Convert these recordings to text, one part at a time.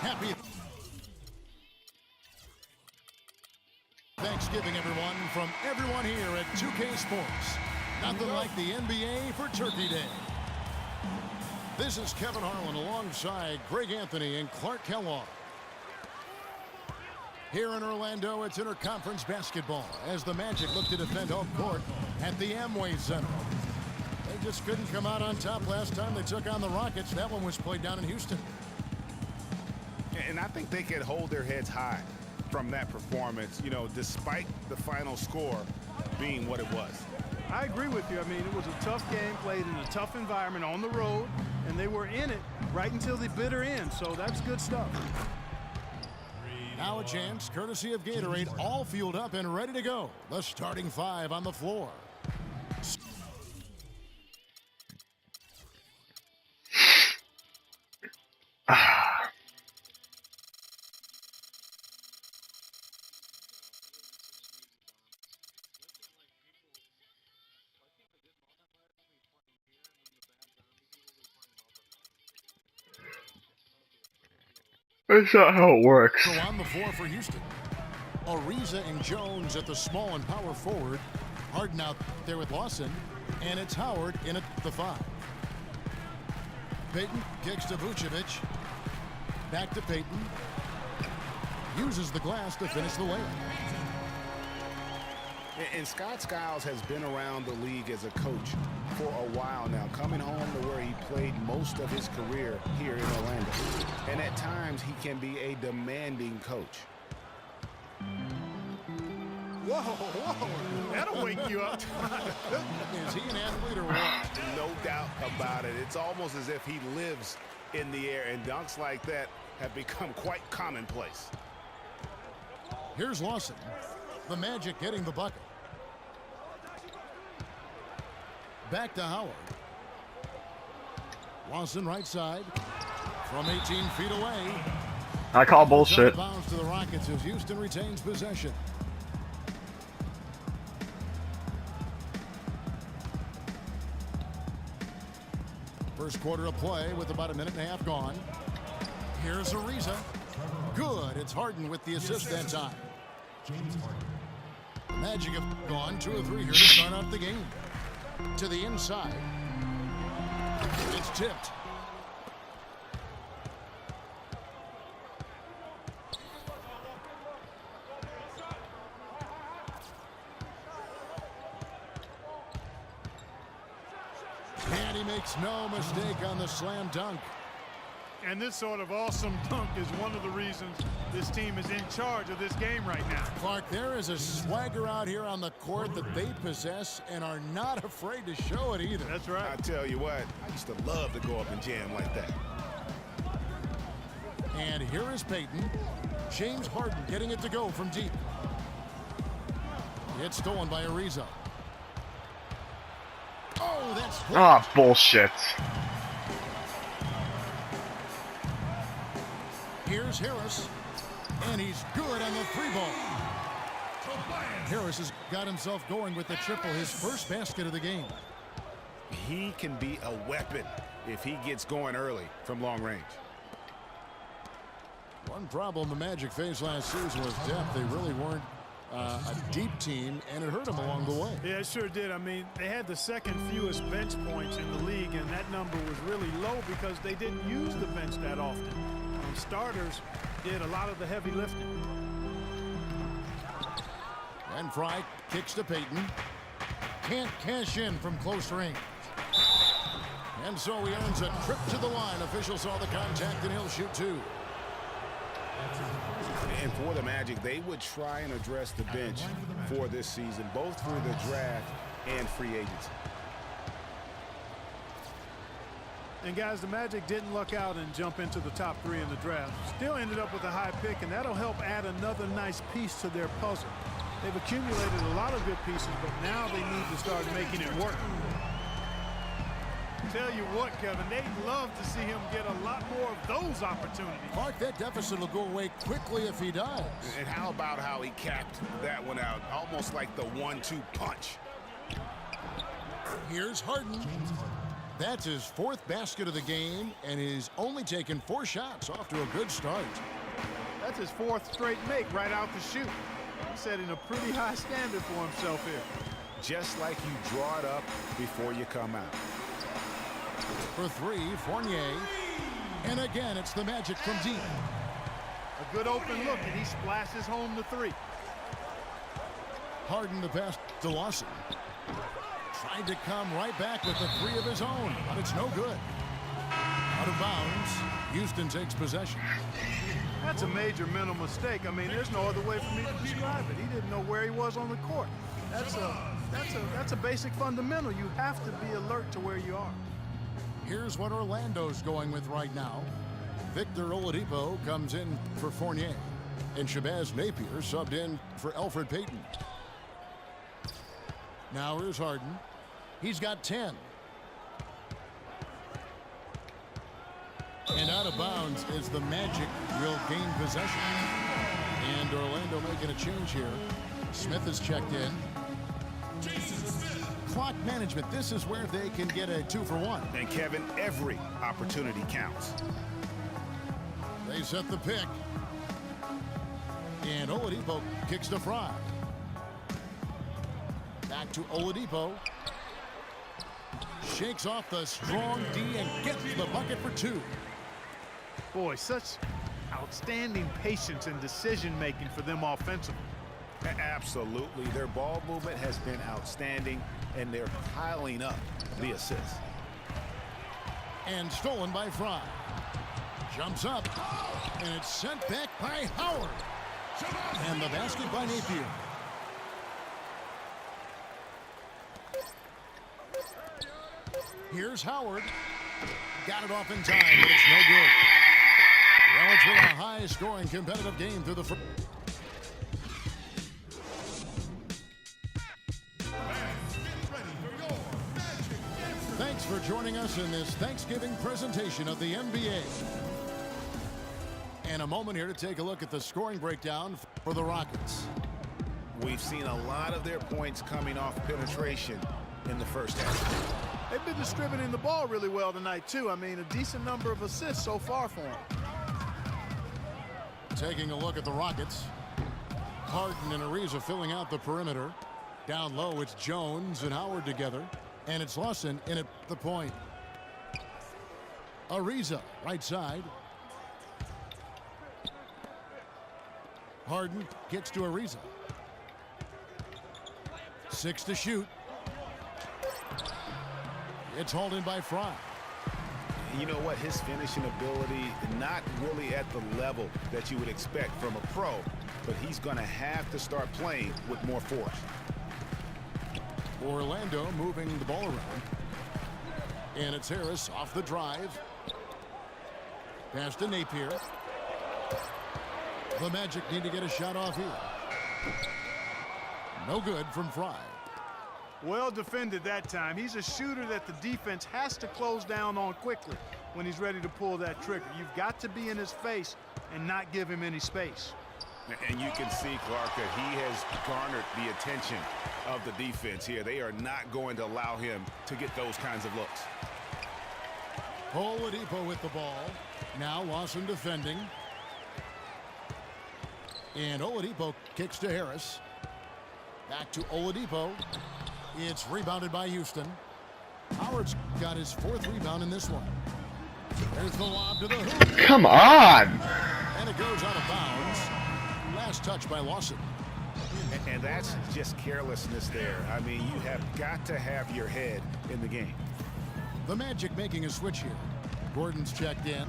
Happy Thanksgiving, everyone, from everyone here at 2K Sports. Nothing like the NBA for Turkey Day. This is Kevin Harlan alongside Greg Anthony and Clark Kellogg. Here in Orlando, it's interconference basketball as the Magic look to defend home court at the Amway Center. They just couldn't come out on top last time they took on the Rockets. That one was played down in Houston. And I think they could hold their heads high from that performance, you know, despite the final score being what it was. I agree with you. I mean, it was a tough game played in a tough environment on the road, and they were in it right until the bitter end. So that's good stuff. Now a chance, courtesy of Gatorade, all fueled up and ready to go. The starting five on the floor. That's not how it works. So on the floor for Houston. Ariza and Jones at the small and power forward. Harden out there with Lawson. And it's Howard in at the 5. Payton kicks to Vucevic. Back to Payton. Uses the glass to finish the layup. And Scott Skiles has been around the league as a coach for a while now, coming home to where he played most of his career here in Orlando. And at times, he can be a demanding coach. Whoa, whoa, that'll wake you up. Is he an athlete or what? No doubt about it. It's almost as if he lives in the air, and dunks like that have become quite commonplace. Here's Lawson. The Magic getting the bucket. Back to Howard. Lawson right side. From 18 feet away. I call bullshit. Bounce to the Rockets as Houston retains possession. First quarter of play with about a minute and a half gone. Here's Ariza. Good. It's Harden with the assist that time. The Magic have gone 2 of 3 here to start out the game. To the inside. It's tipped. And he makes no mistake on the slam dunk. And this sort of awesome dunk is one of the reasons this team is in charge of this game right now. Clark, there is a swagger out here on the court that they possess and are not afraid to show it either. That's right. I tell you what, I used to love to go up and jam like that. And here is Payton. James Harden getting it to go from deep. It's stolen by Ariza. Oh, that's... Ah, bullshit. Here's Harris, and he's good on the 3-ball. Harris has got himself going with the triple, his first basket of the game. He can be a weapon if he gets going early from long range. One problem the Magic faced last season was depth. They really weren't a deep team, and it hurt them along the way. Yeah, it sure did. I mean, they had the second fewest bench points in the league, and that number was really low because they didn't use the bench that often. Starters did a lot of the heavy lifting. And Fry kicks to Payton. Can't cash in from close range. And so he earns a trip to the line. Officials saw the contact, and he'll shoot two. And for the Magic, they would try and address the bench for this season, both through the draft and free agency. And guys, the Magic didn't luck out and jump into the top 3 in the draft. Still ended up with a high pick, and that'll help add another nice piece to their puzzle. They've accumulated a lot of good pieces, but now they need to start making it work. Tell you what, Kevin, they'd love to see him get a lot more of those opportunities. Mark, that deficit will go away quickly if he does. And how about how he capped that one out, almost like the 1-2 punch. Here's Harden. That's his 4th basket of the game, and he's only taken 4 shots. Off to a good start. That's his 4th straight make right out the chute. He's setting a pretty high standard for himself here. Just like you draw it up before you come out. For 3, Fournier. And again, it's the Magic from deep. A good open look, and he splashes home the 3. Harden the pass to Lawson. Tried to come right back with the 3 of his own, but it's no good. Out of bounds. Houston takes possession. That's a major mental mistake. I mean, there's no other way for me to describe it. He didn't know where he was on the court. That's a basic fundamental. You have to be alert to where you are. Here's what Orlando's going with right now. Victor Oladipo comes in for Fournier, and Shabazz Napier subbed in for Elfrid Payton. Now here's Harden. He's got 10. And out of bounds as the Magic will gain possession. And Orlando making a change here. Smith is checked in. Clock management. This is where they can get a 2-for-1. And Kevin, every opportunity counts. They set the pick. And Oladipo kicks to Fry. Back to Oladipo. Shakes off the strong D and gets the bucket for 2. Boy, such outstanding patience and decision-making for them offensively. Absolutely. Their ball movement has been outstanding, and they're piling up the assists. And stolen by Fry. Jumps up, and it's sent back by Howard. And the basket by Napier. Here's Howard. Got it off in time, but it's no good. Well, it's been a high-scoring competitive game through the first. Thanks for joining us in this Thanksgiving presentation of the NBA. And a moment here to take a look at the scoring breakdown for the Rockets. We've seen a lot of their points coming off penetration in the first half. They've been distributing the ball really well tonight, too. I mean, a decent number of assists so far for them. Taking a look at the Rockets. Harden and Ariza filling out the perimeter. Down low, it's Jones and Howard together. And it's Lawson in at the point. Ariza, right side. Harden gets to Ariza. 6 to shoot. It's hauled in by Fry. You know what? His finishing ability, not really at the level that you would expect from a pro, but he's going to have to start playing with more force. Orlando moving the ball around. And it's Harris off the drive. Pass to Napier. The Magic need to get a shot off here. No good from Fry. Well defended that time. He's a shooter that the defense has to close down on quickly when he's ready to pull that trigger. You've got to be in his face and not give him any space. And you can see, Clark, that he has garnered the attention of the defense here. They are not going to allow him to get those kinds of looks. Oladipo with the ball. Now Lawson defending. And Oladipo kicks to Harris. Back to Oladipo. It's rebounded by Houston. Howard's got his 4th rebound in this one. There's the lob to the hoop. Come on! And it goes out of bounds. Last touch by Lawson. And that's just carelessness there. I mean, you have got to have your head in the game. The Magic making a switch here. Gordon's checked in.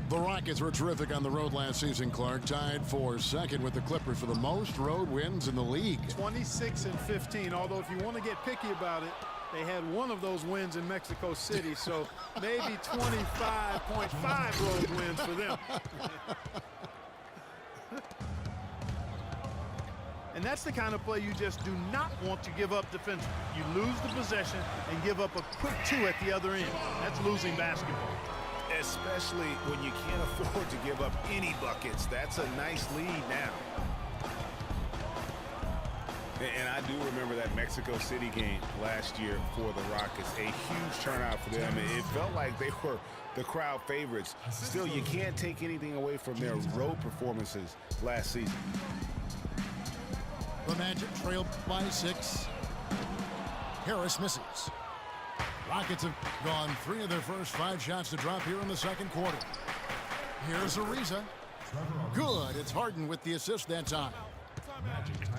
The Rockets were terrific on the road last season, Clark. Tied for second with the Clippers for the most road wins in the league. 26-15, although if you want to get picky about it, they had one of those wins in Mexico City, so maybe 25.5 road wins for them. And that's the kind of play you just do not want to give up defensively. You lose the possession and give up a quick 2 at the other end. That's losing basketball. Especially when you can't afford to give up any buckets. That's a nice lead now. And I do remember that Mexico City game last year for the Rockets. A huge turnout for them. It felt like they were the crowd favorites. Still, you can't take anything away from their road performances last season. The Magic trailed by 6. Harris misses. Rockets have gone 3 of their first 5 shots to drop here in the second quarter. Here's Ariza. Good. It's Harden with the assist that time.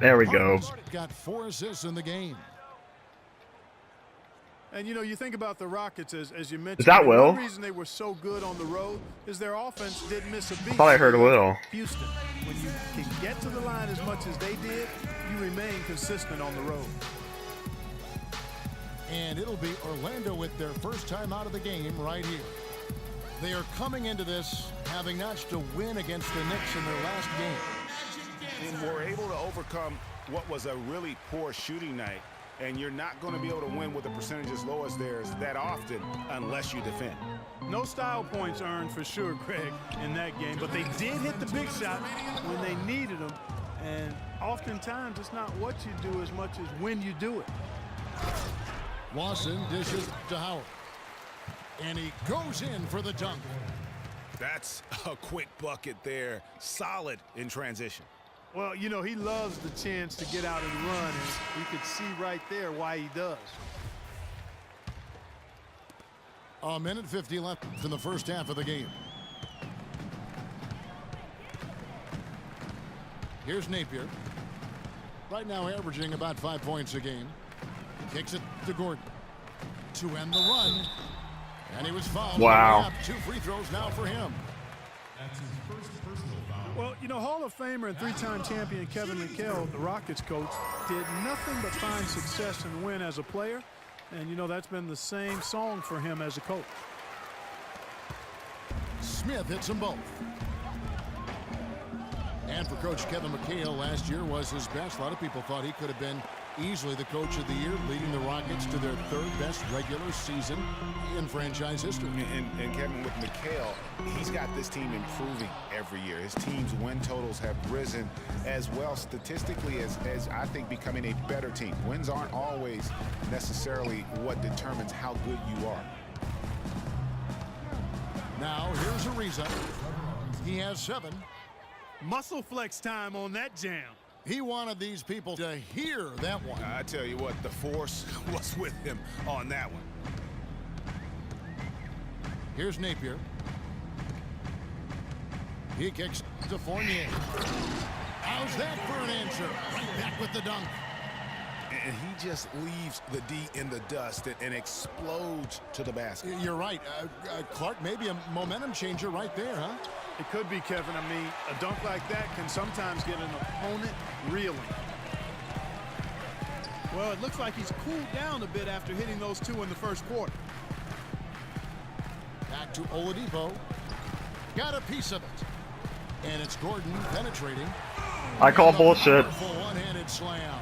There we go. Harden's got 4 assists in the game. And, you know, you think about the Rockets, as you mentioned. Is that Will? One reason they were so good on the road is their offense didn't miss a beat. I thought I heard Will. Houston, when you can get to the line as much as they did, you remain consistent on the road. And it'll be Orlando with their first time out of the game right here. They are coming into this having notched a win against the Knicks in their last game. And were able to overcome what was a really poor shooting night. And you're not going to be able to win with a percentage as low as theirs that often unless you defend. No style points earned for sure, Craig, in that game. But they did hit the big shot when they needed them. And oftentimes it's not what you do as much as when you do it. Lawson dishes to Howard. And he goes in for the dunk. That's a quick bucket there. Solid in transition. Well, you know, he loves the chance to get out and run, and you could see right there why he does. A minute 50 left in the first half of the game. Here's Napier. Right now averaging about 5 points a game. Kicks it to Gordon to end the run. And he was fouled. Wow. 2 free throws now for him. That's his first personal foul. Well, you know, Hall of Famer and 3-time champion Kevin McHale, the Rockets coach, did nothing but find success and win as a player. And, you know, that's been the same song for him as a coach. Smith hits them both. And for Coach Kevin McHale, last year was his best. A lot of people thought he could have been easily the coach of the year, leading the Rockets to their 3rd best regular season in franchise history. And Kevin, with McHale, he's got this team improving every year. His team's win totals have risen as well statistically as I think becoming a better team. Wins aren't always necessarily what determines how good you are. Now here's Ariza. He has 7. Muscle flex time on that jam. He wanted these people to hear that one. I tell you what, the force was with him on that one. Here's Napier. He kicks to Fournier. How's that for an answer? Right back with the dunk. And he just leaves the D in the dust and explodes to the basket. You're right. Clark, maybe a momentum changer right there, huh? It could be, Kevin. I mean, a dunk like that can sometimes get an opponent reeling. Well, it looks like he's cooled down a bit after hitting those 2 in the first quarter. Back to Oladipo. Got a piece of it. And it's Gordon penetrating. I call bullshit. Powerful one-handed slam.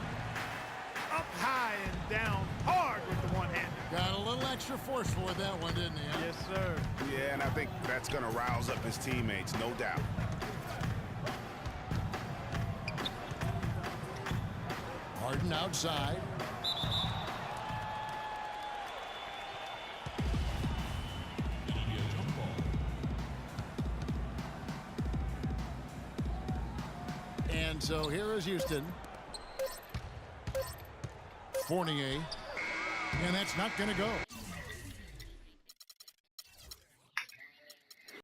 Up high and down hard with the one-hander. Got a little extra forceful with that one, didn't he? Huh? Yes, sir. Yeah, and I think that's going to rouse up his teammates, no doubt. Harden outside. And so here is Houston. Fournier. And that's not going to go.